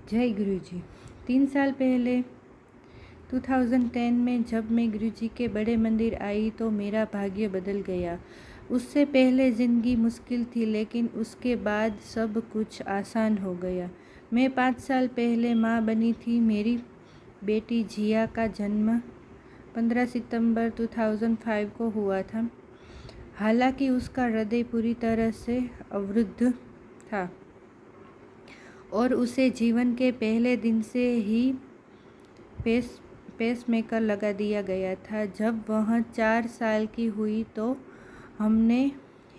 जय गुरुजी। 3 साल पहले 2010 में जब मैं गुरुजी के बड़े मंदिर आई तो मेरा भाग्य बदल गया। उससे पहले ज़िंदगी मुश्किल थी, लेकिन उसके बाद सब कुछ आसान हो गया। मैं 5 साल पहले माँ बनी थी। मेरी बेटी जिया का जन्म 15 सितंबर 2005 को हुआ था। हालांकि उसका हृदय पूरी तरह से अवरुद्ध था और उसे जीवन के पहले दिन से ही पेसमेकर लगा दिया गया था। जब वह 4 साल की हुई तो हमने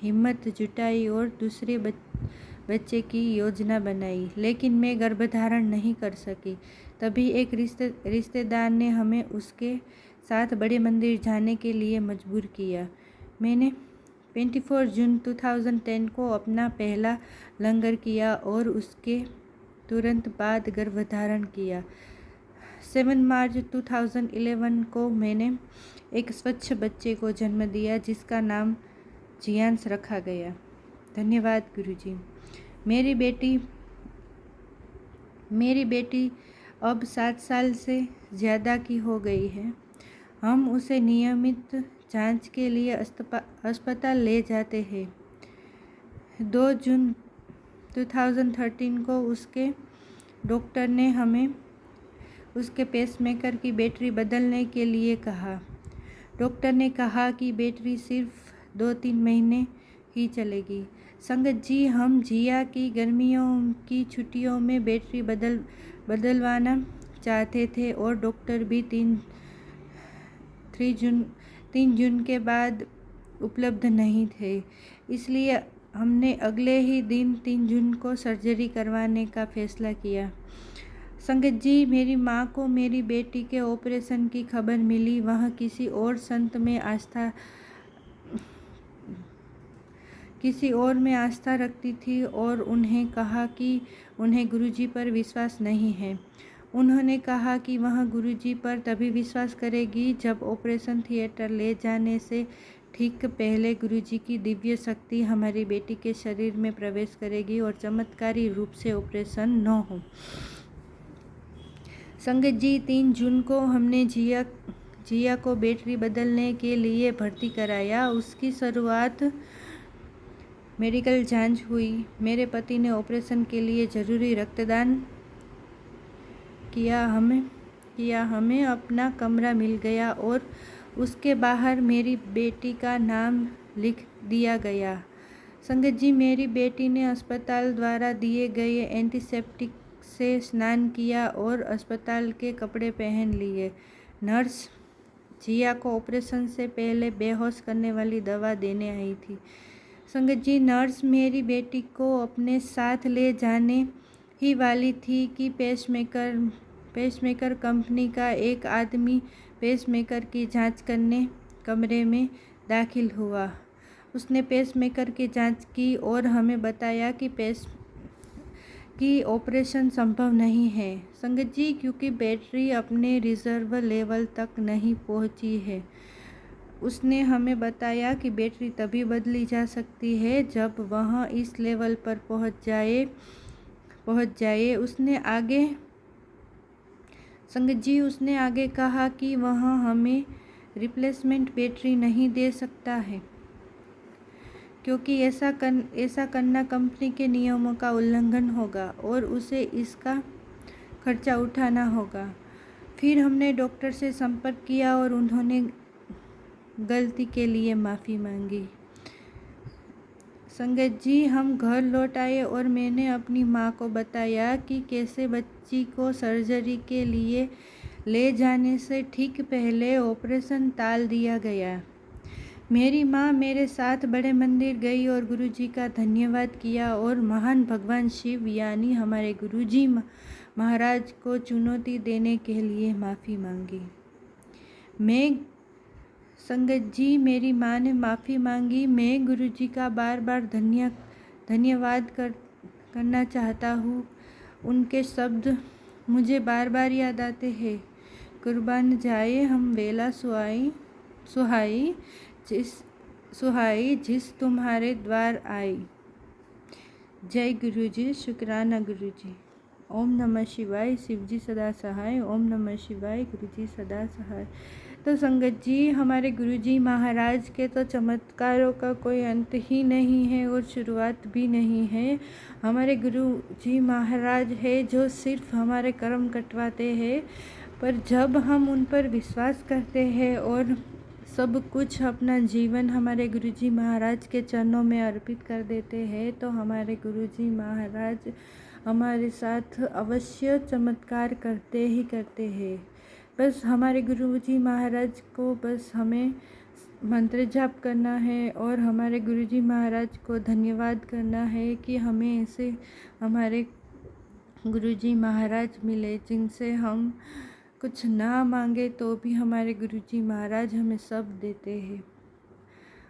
हिम्मत जुटाई और दूसरे बच्चे की योजना बनाई, लेकिन मैं गर्भधारण नहीं कर सकी। तभी एक रिश्तेदार ने हमें उसके साथ बड़े मंदिर जाने के लिए मजबूर किया। मैंने 24 जून 2010 को अपना पहला लंगर किया और उसके तुरंत बाद गर्भधारण किया। 7 मार्च 2011 को मैंने एक स्वच्छ बच्चे को जन्म दिया, जिसका नाम जियांश रखा गया। धन्यवाद गुरुजी। मेरी बेटी अब 7 साल से ज़्यादा की हो गई है। हम उसे नियमित जांच के लिए अस्पताल ले जाते हैं। 2 जून 2013 को उसके डॉक्टर ने हमें उसके पेसमेकर की बैटरी बदलने के लिए कहा। डॉक्टर ने कहा कि बैटरी सिर्फ 2-3 महीने ही चलेगी। संगत जी, हम जिया की गर्मियों की छुट्टियों में बैटरी बदलवाना चाहते थे और डॉक्टर भी 3 जून के बाद उपलब्ध नहीं थे। इसलिए हमने अगले ही दिन 3 जून को सर्जरी करवाने का फैसला किया। संगत जी, मेरी माँ को मेरी बेटी के ऑपरेशन की खबर मिली। वह किसी और में आस्था रखती थी और उन्हें कहा कि उन्हें गुरुजी पर विश्वास नहीं है। उन्होंने कहा कि वह गुरुजी पर तभी विश्वास करेगी जब ऑपरेशन थिएटर ले जाने से ठीक पहले गुरुजी की दिव्य शक्ति हमारी बेटी के शरीर में प्रवेश करेगी और चमत्कारी रूप से ऑपरेशन न हो। संगत जी, 3 जून को हमने जिया को बैटरी बदलने के लिए भर्ती कराया। उसकी शुरुआत मेडिकल जांच हुई। मेरे पति ने ऑपरेशन के लिए जरूरी रक्तदान किया। हमें अपना कमरा मिल गया और उसके बाहर मेरी बेटी का नाम लिख दिया गया। संगत जी, मेरी बेटी ने अस्पताल द्वारा दिए गए एंटीसेप्टिक से स्नान किया और अस्पताल के कपड़े पहन लिए। नर्स जिया को ऑपरेशन से पहले बेहोश करने वाली दवा देने आई थी। संगत जी, नर्स मेरी बेटी को अपने साथ ले जाने ही वाली थी कि पेसमेकर कंपनी का एक आदमी पेसमेकर की जांच करने कमरे में दाखिल हुआ। उसने पेसमेकर की जांच की और हमें बताया कि ऑपरेशन संभव नहीं है। संगत जी, क्योंकि बैटरी अपने रिजर्व लेवल तक नहीं पहुंची है। उसने हमें बताया कि बैटरी तभी बदली जा सकती है जब वह इस लेवल पर पहुंच जाए। उसने आगे कहा कि वह हमें रिप्लेसमेंट बैटरी नहीं दे सकता है, क्योंकि ऐसा करना कंपनी के नियमों का उल्लंघन होगा और उसे इसका खर्चा उठाना होगा। फिर हमने डॉक्टर से संपर्क किया और उन्होंने गलती के लिए माफ़ी मांगी। संगत जी, हम घर लौट आए और मैंने अपनी माँ को बताया कि कैसे बच्ची को सर्जरी के लिए ले जाने से ठीक पहले ऑपरेशन टाल दिया गया। मेरी माँ मेरे साथ बड़े मंदिर गई और गुरुजी का धन्यवाद किया और महान भगवान शिव यानी हमारे गुरुजी महाराज को चुनौती देने के लिए माफ़ी मांगी। संगत जी, मेरी माँ ने माफ़ी मांगी। मैं गुरुजी का बार बार धन्यवाद करना चाहता हूँ। उनके शब्द मुझे बार बार याद आते हैं। कुर्बान जाए हम वेला सुहाई जिस तुम्हारे द्वार आई। जय गुरुजी। शुक्राना गुरुजी। ओम नमः शिवाय, शिवजी सदा सहाय। ओम नमः शिवाय, गुरुजी सदा सहाय। तो संगत जी, हमारे गुरुजी महाराज के तो चमत्कारों का कोई अंत ही नहीं है और शुरुआत भी नहीं है। हमारे गुरुजी महाराज है जो सिर्फ हमारे कर्म कटवाते हैं, पर जब हम उन पर विश्वास करते हैं और सब कुछ अपना जीवन हमारे गुरुजी महाराज के चरणों में अर्पित कर देते हैं, तो हमारे गुरुजी महाराज हमारे साथ अवश्य चमत्कार करते ही करते हैं। बस हमारे गुरुजी महाराज को बस हमें मंत्र जाप करना है और हमारे गुरुजी महाराज को धन्यवाद करना है कि हमें ऐसे हमारे गुरुजी महाराज मिले जिनसे हम कुछ ना मांगे तो भी हमारे गुरुजी महाराज हमें सब देते हैं।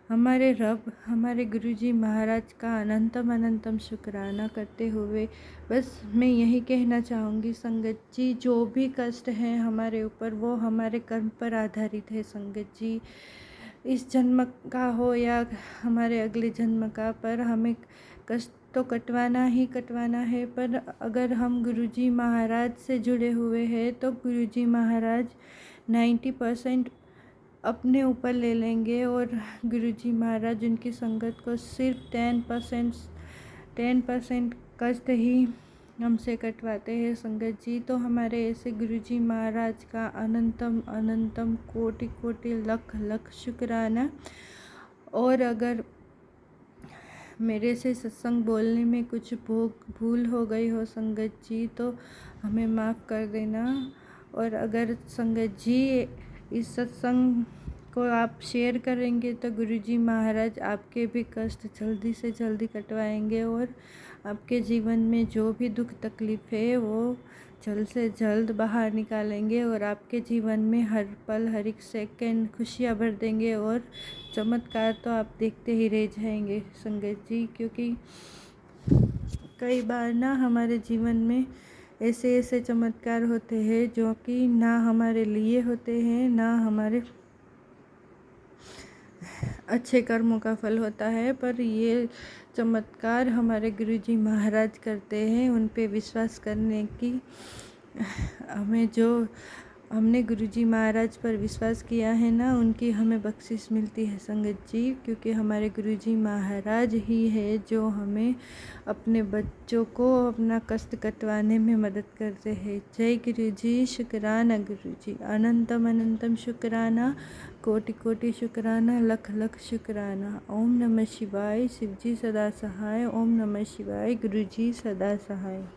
हमारे रब हमारे गुरुजी महाराज का अनंतम शुक्राना करते हुए बस मैं यही कहना चाहूँगी संगत जी, जो भी कष्ट है हमारे ऊपर वो हमारे कर्म पर आधारित है संगत जी। इस जन्म का हो या हमारे अगले जन्म का, पर हमें कष्ट तो कटवाना ही कटवाना है। पर अगर हम गुरुजी महाराज से जुड़े हुए हैं तो गुरुजी महाराज 90% अपने ऊपर ले लेंगे और गुरुजी महाराज उनकी संगत को सिर्फ 10% कष्ट ही हमसे कटवाते हैं संगत जी। तो हमारे ऐसे गुरुजी महाराज का अनंतम कोटि लख शुक्राना। और अगर मेरे से सत्संग बोलने में कुछ भूल हो गई हो संगत जी तो हमें माफ़ कर देना। और अगर संगत जी इस सत्संग को आप शेयर करेंगे तो गुरुजी महाराज आपके भी कष्ट जल्दी से जल्दी कटवाएंगे और आपके जीवन में जो भी दुख तकलीफ़ है वो जल्द से जल्द बाहर निकालेंगे और आपके जीवन में हर पल हर एक सेकंड खुशियाँ भर देंगे और चमत्कार तो आप देखते ही रह जाएंगे संगत जी। क्योंकि कई बार ना हमारे जीवन में ऐसे चमत्कार होते हैं जो कि ना हमारे लिए होते हैं, ना हमारे अच्छे कर्मों का फल होता है, पर ये चमत्कार हमारे गुरुजी महाराज करते हैं। उन पे विश्वास करने की हमने गुरुजी महाराज पर विश्वास किया है ना, उनकी हमें बख्शिश मिलती है संगत जी। क्योंकि हमारे गुरुजी महाराज ही है जो हमें अपने बच्चों को अपना कष्ट कटवाने में मदद करते हैं। जय गुरुजी, शुक्राना गुरुजी, अनंतम शुक्राना, कोटि शुक्राना, लख शुक्राना। ओम नमः शिवाय, शिवजी सदा सहाय। ओम नमः शिवाय, गुरुजी सदा सहाय।